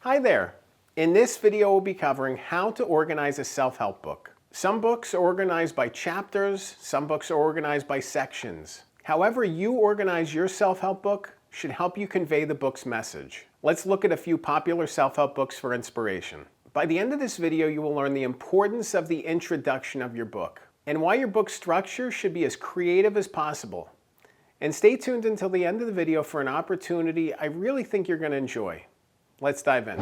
Hi there. In this video, we'll be covering how to organize a self-help book. Some books are organized by chapters, some books are organized by sections. However you organize your self-help book should help you convey the book's message. Let's look at a few popular self-help books for inspiration. By the end of this video, you will learn the importance of the introduction of your book and why your book structure should be as creative as possible. And stay tuned until the end of the video for an opportunity I really think you're going to enjoy. Let's dive in.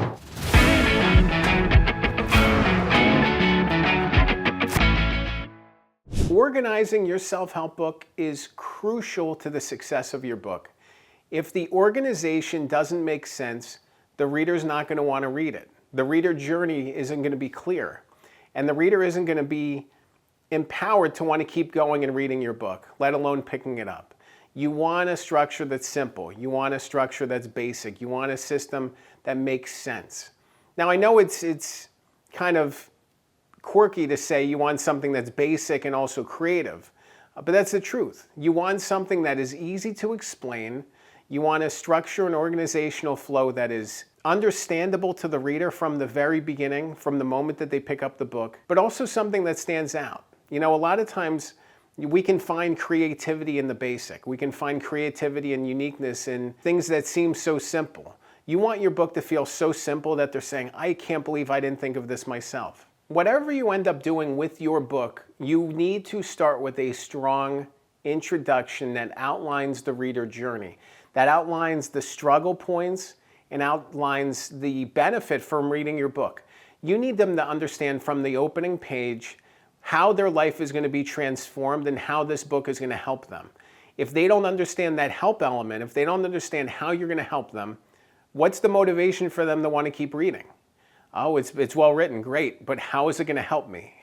Organizing your self-help book is crucial to the success of your book. If the organization doesn't make sense, the reader's not going to want to read it. The reader journey isn't going to be clear, and the reader isn't going to be empowered to want to keep going and reading your book, let alone picking it up. You want a structure that's simple. You want a structure that's basic. You want a system that makes sense. Now, I know it's kind of quirky to say you want something that's basic and also creative, but that's the truth. You want something that is easy to explain. You want a structure and organizational flow that is understandable to the reader from the very beginning, from the moment that they pick up the book, but also something that stands out. You know, a lot of times we can find creativity in the basic. We can find creativity and uniqueness in things that seem so simple. You want your book to feel so simple that they're saying, I can't believe I didn't think of this myself. Whatever you end up doing with your book, you need to start with a strong introduction that outlines the reader journey, that outlines the struggle points and outlines the benefit from reading your book. You need them to understand from the opening page how their life is going to be transformed and how this book is going to help them. If they don't understand that help element, if they don't understand how you're going to help them, what's the motivation for them to want to keep reading? Oh, it's well written, great, but how is it going to help me?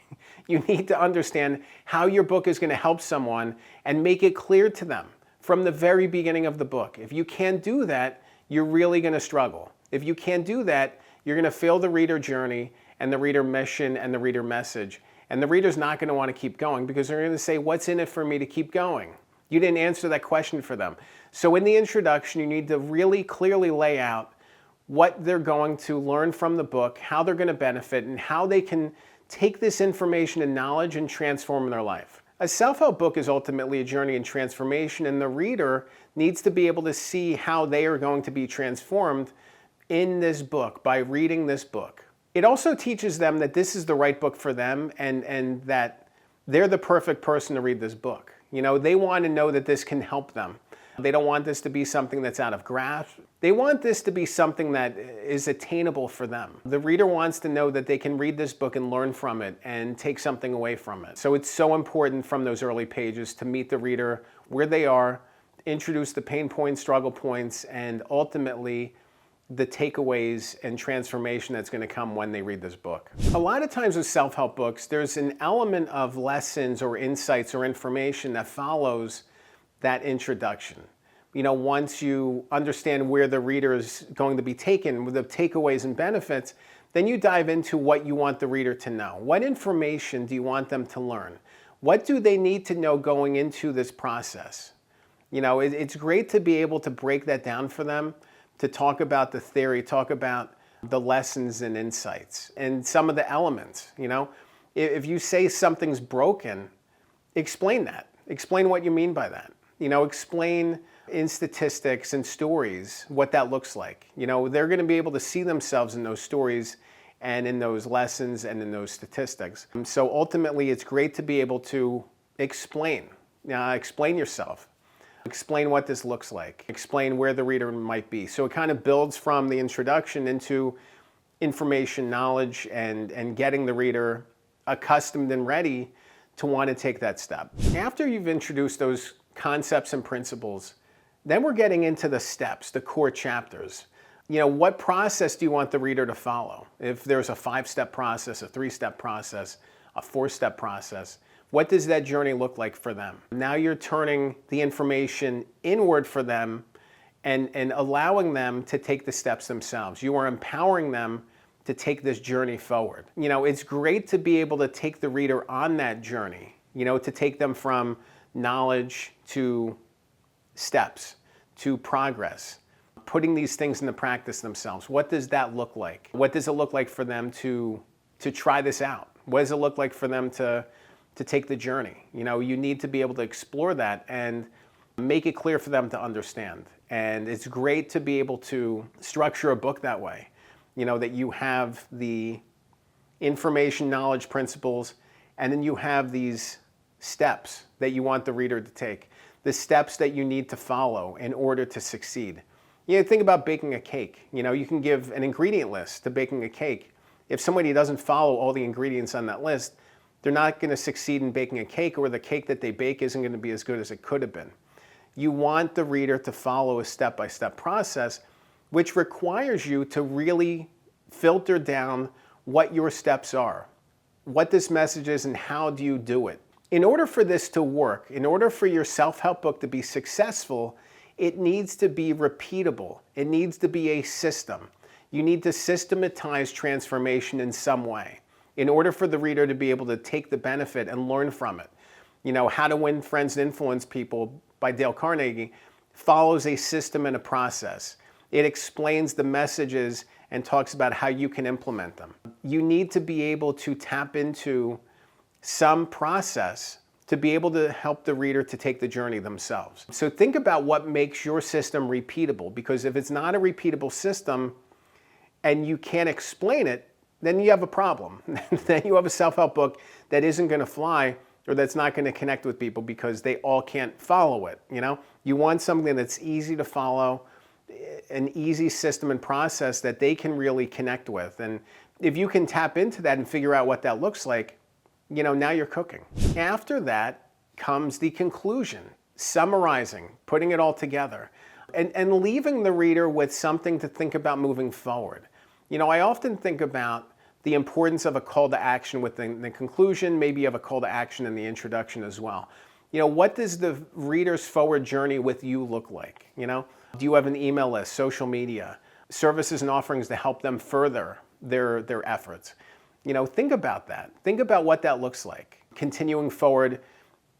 You need to understand how your book is going to help someone and make it clear to them from the very beginning of the book. If you can't do that, you're really going to struggle. If you can't do that, you're going to fail the reader journey and the reader mission and the reader message. And the reader's not going to want to keep going because they're going to say, what's in it for me to keep going? You didn't answer that question for them. So in the introduction, you need to really clearly lay out what they're going to learn from the book, how they're going to benefit, and how they can take this information and knowledge and transform their life. A self-help book is ultimately a journey in transformation, and the reader needs to be able to see how they are going to be transformed in this book by reading this book. It also teaches them that this is the right book for them and that they're the perfect person to read this book. You know, they want to know that this can help them. They don't want this to be something that's out of grasp. They want this to be something that is attainable for them. The reader wants to know that they can read this book and learn from it and take something away from it. So it's so important from those early pages to meet the reader where they are, introduce the pain points, struggle points, and ultimately the takeaways and transformation that's going to come when they read this book. A lot of times with self-help books, there's an element of lessons or insights or information that follows that introduction. You know, once you understand where the reader is going to be taken with the takeaways and benefits, then you dive into what you want the reader to know. What information do you want them to learn? What do they need to know going into this process? You know, it's great to be able to break that down for them, to talk about the theory, talk about the lessons and insights and some of the elements. You know, if you say something's broken, explain that. Explain what you mean by that. You know, explain in statistics and stories what that looks like. You know, they're going to be able to see themselves in those stories and in those lessons and in those statistics. So ultimately, it's great to be able to explain yourself. Explain what this looks like. Explain where the reader might be. So it kind of builds from the introduction into information, knowledge, and getting the reader accustomed and ready to want to take that step. After you've introduced those concepts and principles, then we're getting into the steps, the core chapters. You know, what process do you want the reader to follow? If there's a 5-step process, a 3-step process, a 4-step process, what does that journey look like for them? Now you're turning the information inward for them and allowing them to take the steps themselves. You are empowering them to take this journey forward. You know, it's great to be able to take the reader on that journey, you know, to take them from knowledge to steps, to progress, putting these things into practice themselves. What does that look like? What does it look like for them to try this out? What does it look like for them to take the journey? You need to be able to explore that and make it clear for them to understand. And it's great to be able to structure a book that way, that you have the information, knowledge, principles, and then you have these steps that you want the reader to take, the steps that you need to follow in order to succeed. Think about baking a cake. You can give an ingredient list to baking a cake. If somebody doesn't follow all the ingredients on that list, they're not going to succeed in baking a cake, or the cake that they bake isn't going to be as good as it could have been. You want the reader to follow a step-by-step process, which requires you to really filter down what your steps are, what this message is, and how do you do it. In order for this to work, in order for your self-help book to be successful, it needs to be repeatable. It needs to be a system. You need to systematize transformation in some way in order for the reader to be able to take the benefit and learn from it. How to Win Friends and Influence People by Dale Carnegie follows a system and a process. It explains the messages and talks about how you can implement them. You need to be able to tap into some process to be able to help the reader to take the journey themselves. So think about what makes your system repeatable, because if it's not a repeatable system and you can't explain it, then you have a problem. Then you have a self-help book that isn't going to fly, or that's not going to connect with people because they all can't follow it. You want something that's easy to follow, an easy system and process that they can really connect with. And if you can tap into that and figure out what that looks like, now you're cooking. After that comes the conclusion, summarizing, putting it all together, and leaving the reader with something to think about moving forward. I often think about the importance of a call to action within the conclusion. Maybe you have a call to action in the introduction as well. What does the reader's forward journey with you look like? Do you have an email list, social media, services and offerings to help them further their efforts? Think about that. Think about what that looks like. Continuing forward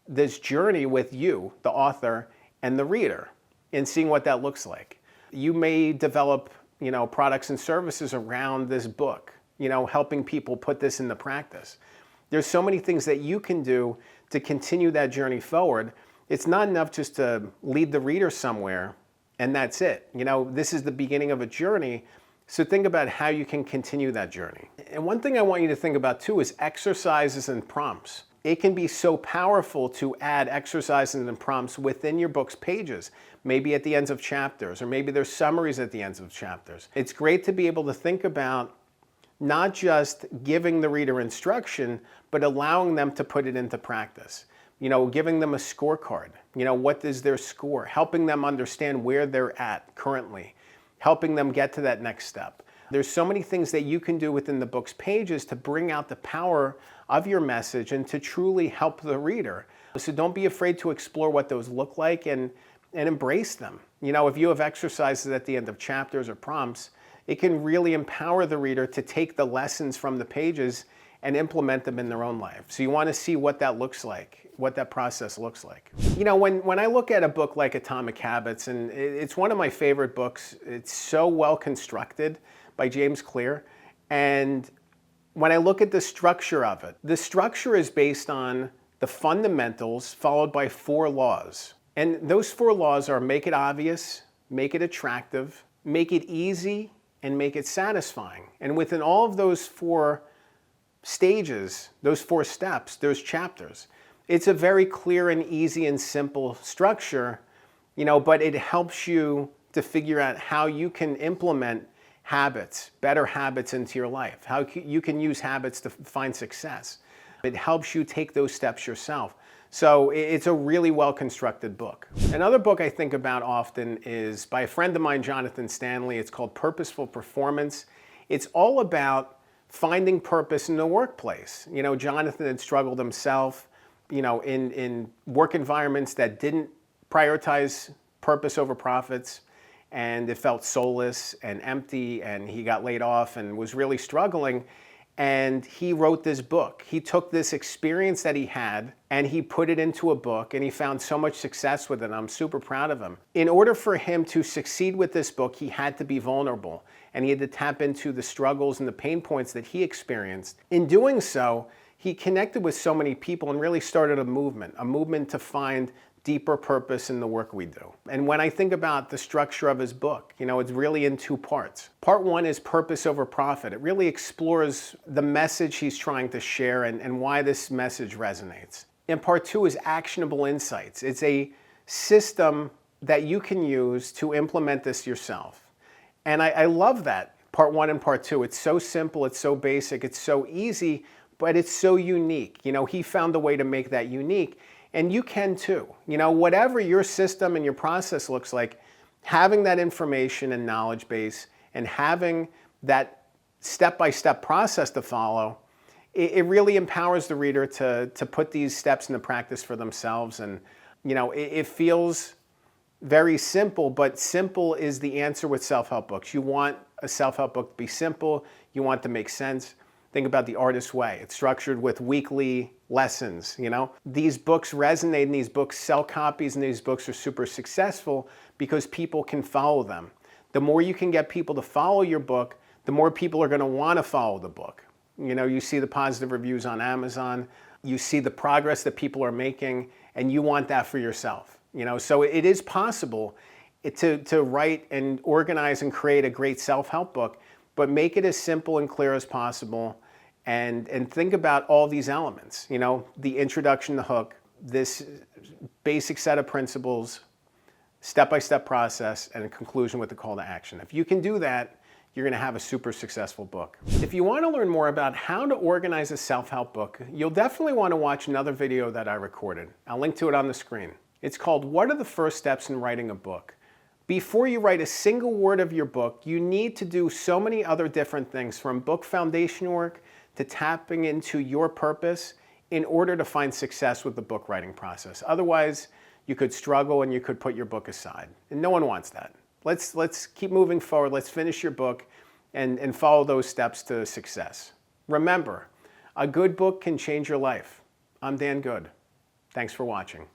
this journey with you, the author, and the reader, and seeing what that looks like. You may develop, products and services around this book, helping people put this into practice. There's so many things that you can do to continue that journey forward. It's not enough just to lead the reader somewhere and that's it. This is the beginning of a journey. So think about how you can continue that journey. And one thing I want you to think about too is exercises and prompts. It can be so powerful to add exercises and prompts within your book's pages, maybe at the ends of chapters, or maybe there's summaries at the ends of chapters. It's great to be able to think about not just giving the reader instruction, but allowing them to put it into practice. Giving them a scorecard. What is their score? Helping them understand where they're at currently. Helping them get to that next step. There's so many things that you can do within the book's pages to bring out the power of your message and to truly help the reader. So don't be afraid to explore what those look like and embrace them. If you have exercises at the end of chapters or prompts, it can really empower the reader to take the lessons from the pages and implement them in their own life. So you want to see what that looks like, what that process looks like. When I look at a book like Atomic Habits, and it's one of my favorite books, it's so well constructed by James Clear, and when I look at the structure of it, the structure is based on the fundamentals followed by 4 laws. And those 4 laws are make it obvious, make it attractive, make it easy, and make it satisfying. And within all of those 4 stages, those 4 steps, there's chapters. It's a very clear and easy and simple structure, but it helps you to figure out how you can implement habits, better habits into your life, how you can use habits to find success. It helps you take those steps yourself. So it's a really well-constructed book. Another book I think about often is by a friend of mine, Jonathan Stanley. It's called Purposeful Performance. It's all about finding purpose in the workplace. Jonathan had struggled himself, in work environments that didn't prioritize purpose over profits, and it felt soulless and empty, and he got laid off and was really struggling. and he wrote this book. He took this experience that he had and he put it into a book, and he found so much success with it. I'm super proud of him. In order for him to succeed with this book, he had to be vulnerable, and he had to tap into the struggles and the pain points that he experienced. In doing so, he connected with so many people and really started a movement to find deeper purpose in the work we do. And when I think about the structure of his book, it's really in two parts. Part one is purpose over profit. It really explores the message he's trying to share and why this message resonates. And part two is actionable insights. It's a system that you can use to implement this yourself. And I love that, part one and part two. It's so simple, it's so basic, it's so easy, but it's so unique. He found a way to make that unique. And you can too. Whatever your system and your process looks like, having that information and knowledge base and having that step-by-step process to follow, it really empowers the reader to put these steps into practice for themselves. And it feels very simple, but simple is the answer with self-help books. You want a self-help book to be simple. You want it to make sense. Think about The Artist's Way. It's structured with weekly lessons, These books resonate and these books sell copies and these books are super successful because people can follow them. The more you can get people to follow your book, the more people are going to want to follow the book. You see the positive reviews on Amazon, you see the progress that people are making, and you want that for yourself. So it is possible to write and organize and create a great self-help book, but make it as simple and clear as possible. And think about all these elements, the introduction, the hook, this basic set of principles, step-by-step process, and a conclusion with the call to action. If you can do that, you're going to have a super successful book. If you want to learn more about how to organize a self-help book, you'll definitely want to watch another video that I recorded. I'll link to it on the screen. It's called What Are the First Steps in Writing a Book? Before you write a single word of your book, you need to do so many other different things, from book foundation work to tapping into your purpose in order to find success with the book writing process. Otherwise, you could struggle and you could put your book aside. And no one wants that. Let's keep moving forward. Let's finish your book and follow those steps to success. Remember, a good book can change your life. I'm Dan Good. Thanks for watching.